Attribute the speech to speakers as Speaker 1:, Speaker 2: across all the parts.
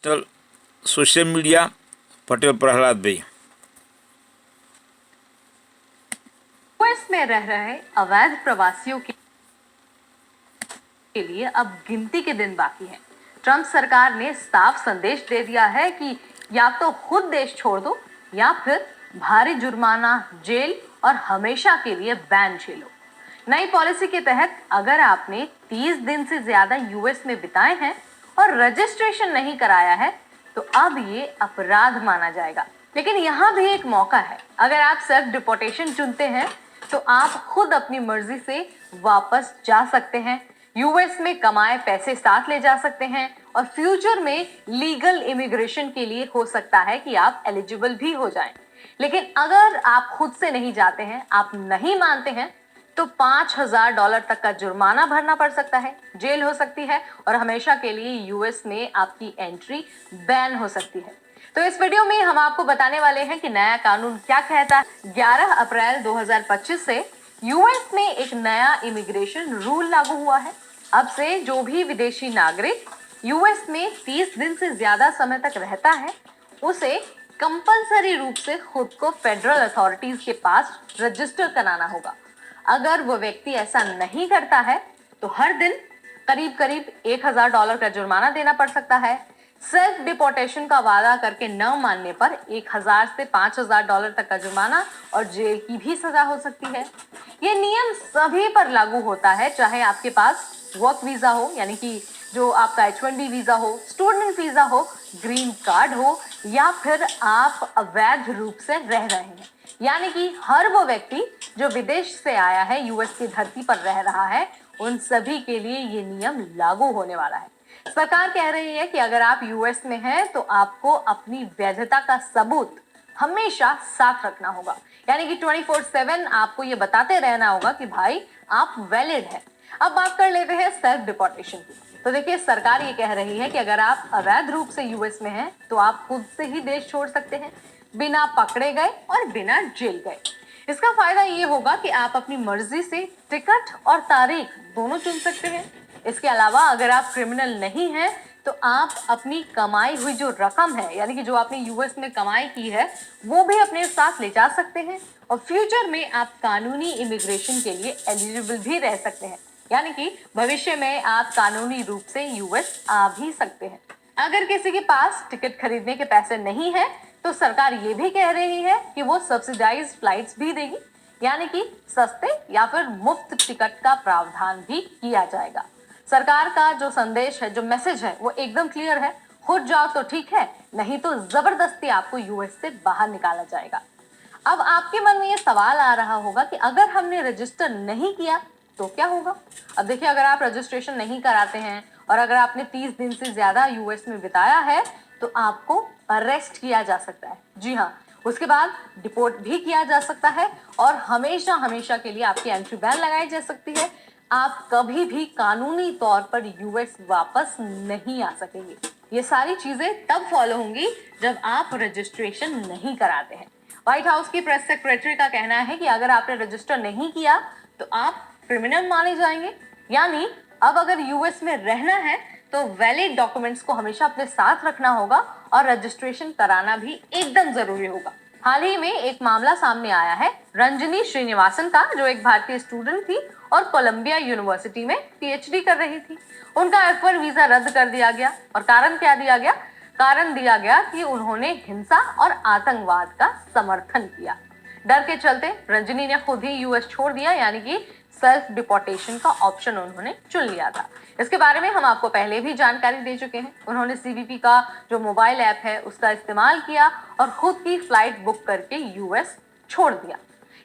Speaker 1: तो social media Patel Prahlad भाई।
Speaker 2: US में रह रहे अवैध प्रवासियों के लिए अब गिनती के दिन बाकी हैं। ट्रंप सरकार ने साफ संदेश दे दिया है कि या तो खुद देश छोड़ दो या फिर भारी जुर्माना, जेल और हमेशा के लिए बैन झेलो। नई पॉलिसी के तहत अगर आपने 30 दिन से ज्यादा यूएस में बिताए हैं और रजिस्ट्रेशन नहीं कराया है तो अब ये अपराध माना जाएगा। लेकिन यहाँ भी एक मौका है। अगर आप सेल्फ डिपोर्टेशन चुनते हैं तो आप खुद अपनी मर्जी से वापस जा सकते हैं, यूएस में कमाए पैसे साथ ले जा सकते हैं और फ्यूचर में लीगल इमिग्रेशन के लिए हो सकता है कि आप एलिजिबल भी हो जाएं। लेकिन अगर आप खुद से नहीं जाते हैं, आप नहीं मानते हैं, तो $5,000 तक का जुर्माना भरना पड़ सकता है, जेल हो सकती है और हमेशा के लिए यूएस में आपकी एंट्री बैन हो सकती है। तो इस वीडियो में हम आपको बताने वाले हैं कि नया कानून क्या कहता है। 11 अप्रैल 2025 से यूएस में एक नया इमिग्रेशन रूल लागू हुआ है। अब से जो भी विदेशी नागरिक यूएस में 30 दिन से ज्यादा समय तक रहता है, उसे कंपलसरी रूप से खुद को फेडरल अथॉरिटीज के पास रजिस्टर कराना होगा। अगर वो व्यक्ति ऐसा नहीं करता है तो हर दिन करीब करीब $1,000 का जुर्माना देना पड़ सकता है। सेल्फ डिपोर्टेशन का वादा करके न मानने पर 1,000 से $5,000 तक का जुर्माना और जेल की भी सजा हो सकती है। ये नियम सभी पर लागू होता है, चाहे आपके पास वर्क वीजा हो, यानी कि जो आपका H-1B वीजा हो, स्टूडेंट वीजा हो, ग्रीन कार्ड हो या फिर आप अवैध रूप से रह रहे हैं। यानी कि हर वो व्यक्ति जो विदेश से आया है, यूएस की धरती पर रह रहा है, उन सभी के लिए ये नियम लागू होने वाला है। सरकार कह रही है कि अगर आप यूएस में हैं तो आपको अपनी वैधता का सबूत हमेशा साथ रखना होगा, यानी कि 24/7 आपको ये बताते रहना होगा कि भाई आप वैलिड है। अब बात कर लेते हैं सेल्फ डिपोर्टेशन की। तो देखिए, सरकार ये कह रही है कि अगर आप अवैध रूप से यूएस में हैं तो आप खुद से ही देश छोड़ सकते हैं, बिना पकड़े गए और बिना जेल गए। इसका फायदा ये होगा कि आप अपनी मर्जी से टिकट और तारीख दोनों चुन सकते हैं। इसके अलावा अगर आप क्रिमिनल नहीं हैं तो आप अपनी कमाई हुई जो रकम है, यानी कि जो आपने यूएस में कमाई की है, वो भी अपने साथ ले जा सकते हैं और फ्यूचर में आप कानूनी इमिग्रेशन के लिए एलिजिबल भी रह सकते हैं, यानी कि भविष्य में आप कानूनी रूप से यूएस आ भी सकते हैं। अगर किसी के पास टिकट खरीदने के पैसे नहीं है तो सरकार ये भी कह रही है कि वो सब्सिडाइज्ड फ्लाइट्स भी देगी, यानी कि सस्ते या फिर मुफ्त टिकट का प्रावधान भी किया जाएगा। सरकार का जो संदेश है, जो मैसेज है, वो एकदम क्लियर है। खुद जाओ तो ठीक है, नहीं तो जबरदस्ती आपको यूएस से बाहर निकाला जाएगा। अब आपके मन में ये सवाल आ रहा होगा कि अगर हमने रजिस्टर नहीं किया तो क्या होगा। अब देखिए, अगर आप रजिस्ट्रेशन नहीं कराते हैं और अगर आपने 30 दिन से ज्यादा यूएस में बिताया है तो आपको अरेस्ट किया जा सकता है। जी हाँ, उसके बाद डिपोर्ट भी किया जा सकता है और हमेशा हमेशा के लिए आपकी एंट्री बैन लगाई जा सकती है। आप कभी भी कानूनी तौर पर यूएस वापस नहीं आ सकेंगे। ये सारी चीजें तब फॉलो होंगी जब आप रजिस्ट्रेशन नहीं कराते हैं। व्हाइट हाउस की प्रेस सेक्रेटरी का कहना है कि अगर आपने रजिस्टर नहीं किया तो आप क्रिमिनल माने जाएंगे। यानी अब अगर यूएस में रहना है तो वैलिड डॉक्यूमेंट्स को हमेशा अपने साथ रखना होगा और रजिस्ट्रेशन कराना भी एकदम जरूरी होगा। हाल ही में एक मामला सामने आया है रंजनी श्रीनिवासन का, जो एक भारतीय स्टूडेंट थी और कोलंबिया यूनिवर्सिटी में पीएचडी कर रही थी। उनका F1 वीजा रद्द कर दिया गया और कारण क्या दिया गया? कारण दिया गया कि उन्होंने हिंसा और आतंकवाद का समर्थन किया। डर के चलते रंजनी ने खुद ही यूएस छोड़ दिया, यानी कि सेल्फ डिपोर्टेशन का ऑप्शन उन्होंने चुन लिया था। इसके बारे में हम आपको पहले भी जानकारी दे चुके हैं। उन्होंने सीबीपी का जो मोबाइल ऐप है उसका इस्तेमाल किया और खुद की फ्लाइट बुक करके यूएस छोड़ दिया।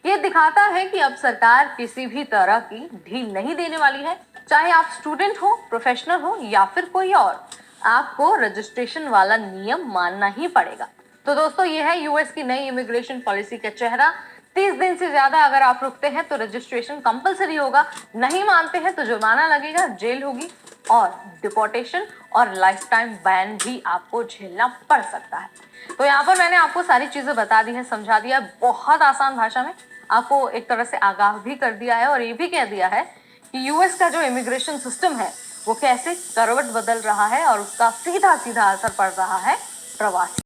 Speaker 2: ये दिखाता है कि अब सरकार किसी भी तरह की ढील नहीं देने वाली है। चाहे आप स्टूडेंट हो, प्रोफेशनल हो या फिर कोई और, आपको रजिस्ट्रेशन वाला नियम मानना ही पड़ेगा। तो दोस्तों, ये है यूएस की नई इमिग्रेशन पॉलिसी का चेहरा। 30 दिन से ज्यादा अगर आप रुकते हैं तो रजिस्ट्रेशन कंपलसरी होगा, नहीं मानते हैं तो जुर्माना लगेगा, जेल होगी और डिपोर्टेशन और लाइफ टाइम बैन भी आपको झेलना पड़ सकता है। तो यहाँ पर मैंने आपको सारी चीजें बता दी है, समझा दिया, बहुत आसान भाषा में आपको एक तरह से आगाह भी कर दिया है और ये भी कह दिया है कि यूएस का जो इमिग्रेशन सिस्टम है वो कैसे करवट बदल रहा है और उसका सीधा सीधा असर पड़ रहा है प्रवासी